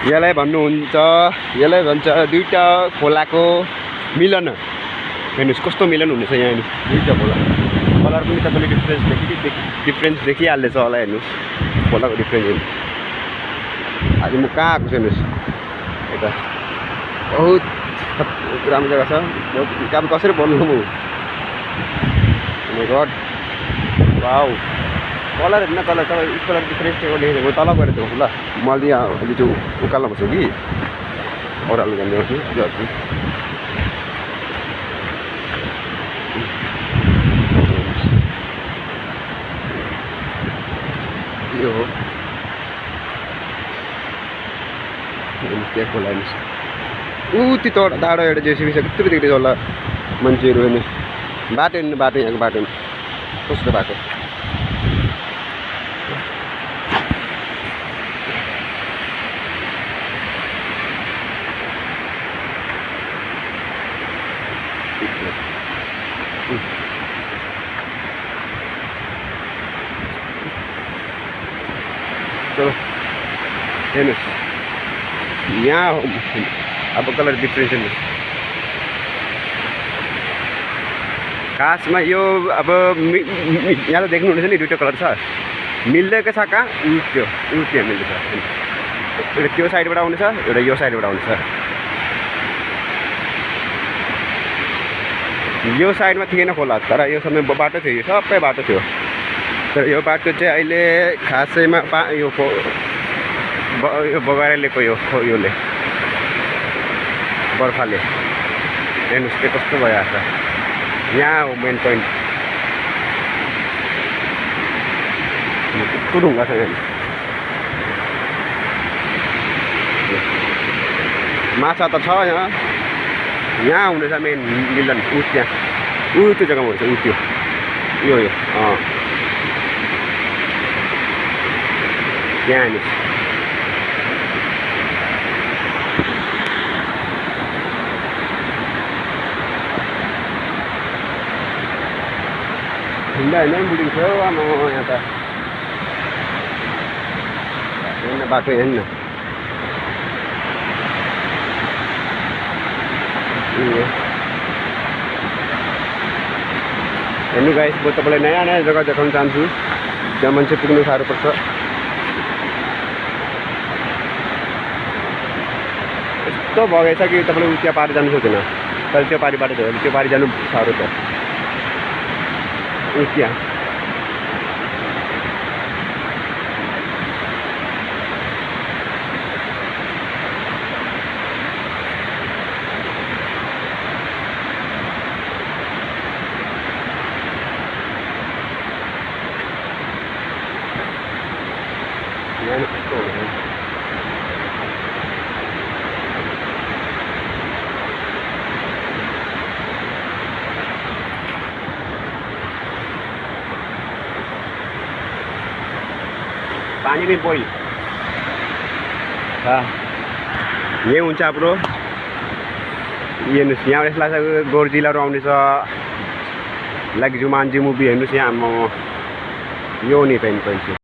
यसलाई भन्नुहुन्छ यसलाई भन्छ दुईटा खोलाको मिलन हेर्नुहोस् कस्तो मिलन हुनेछ यहाँ दुईटा खोला कलर पनि तपाईँले डिफ्रेन्स देखिहाल्दैछ होला हेर्नुहोस् खोलाको डिफ्रेन्स हेर्नु आज म कहाँ आएको छु हेर्नुहोस् यता बहुत राम्रो जग्गा छ बहुत अब कसरी बोल्नु म गड वाउ कलर हेर्नु कलर तपाईँ कलर डिफ्रेन्स देखेको म तल गएर देखाउँछु ल मैले यहाँ अलि त्यो उकालो बस्छु कि ओह्रालो जाने हजुर यो हो त्यहाँ खोला हेर्नुहोस् त्यो टाढो एउटा जेसिबी छ त्यत्रो देख्दैछ होला मान्छेहरू हेर्नु बाटो हेर्नु बाटो यहाँको बाटो कस्तो बाटो चलो हेर्नुहोस् यहाँ अब कलर डिफ्रेन्स हेर्नुहोस् खासमा यो अब यहाँ त देख्नुहुँदैछ नि दुईवटा कलर छ मिल्दैको छ कहाँ त्यो त्यहाँ मिल्दैछ एउटा त्यो साइडबाट आउनेछ एउटा यो साइडबाट आउनेछ यो साइडमा थिएन खोला तर यो समय बाटो थियो यो सबै बाटो थियो तर यो बाटो चाहिँ अहिले खासैमा यो बगाइरहेको योले बर्खाले हेर्नुहोस् त्यो कस्तो भइरहेको छ यहाँ हो मेन पोइन्ट कस्तो ढुङ्गा छ माछा त छ यहाँ हुनेछ मेन मिलन त्यहाँ त्यो जग्गामा हुन्छ त्यो यो त्यहाँ हेर्नुहोस् हिँड्दा होइन बिल्डिङ छ आमा यहाँ त हेर्न बाटो हेर्न हेर्नु गाइस म तपाईँलाई नयाँ नयाँ जग्गा देखाउन चाहन्छु त्यहाँ मान्छे पुग्नु साह्रो पर्छ यस्तो बगेछ कि तपाईँले त्यहाँ पारि जानु सक्दैन तर त्यो पारिबाट थियो त्यो पारि जानु साह्रो छ त्यहाँ पानी पनि पऱ्यो यही हुन्छ हाम्रो हेर्नुहोस् यहाँ यसलाई गोर्जिलाहरू आउनेछ लाइक जुमान्जी मुभी हेर्नुहोस् यहाँ म यो नि पेन पेन्छु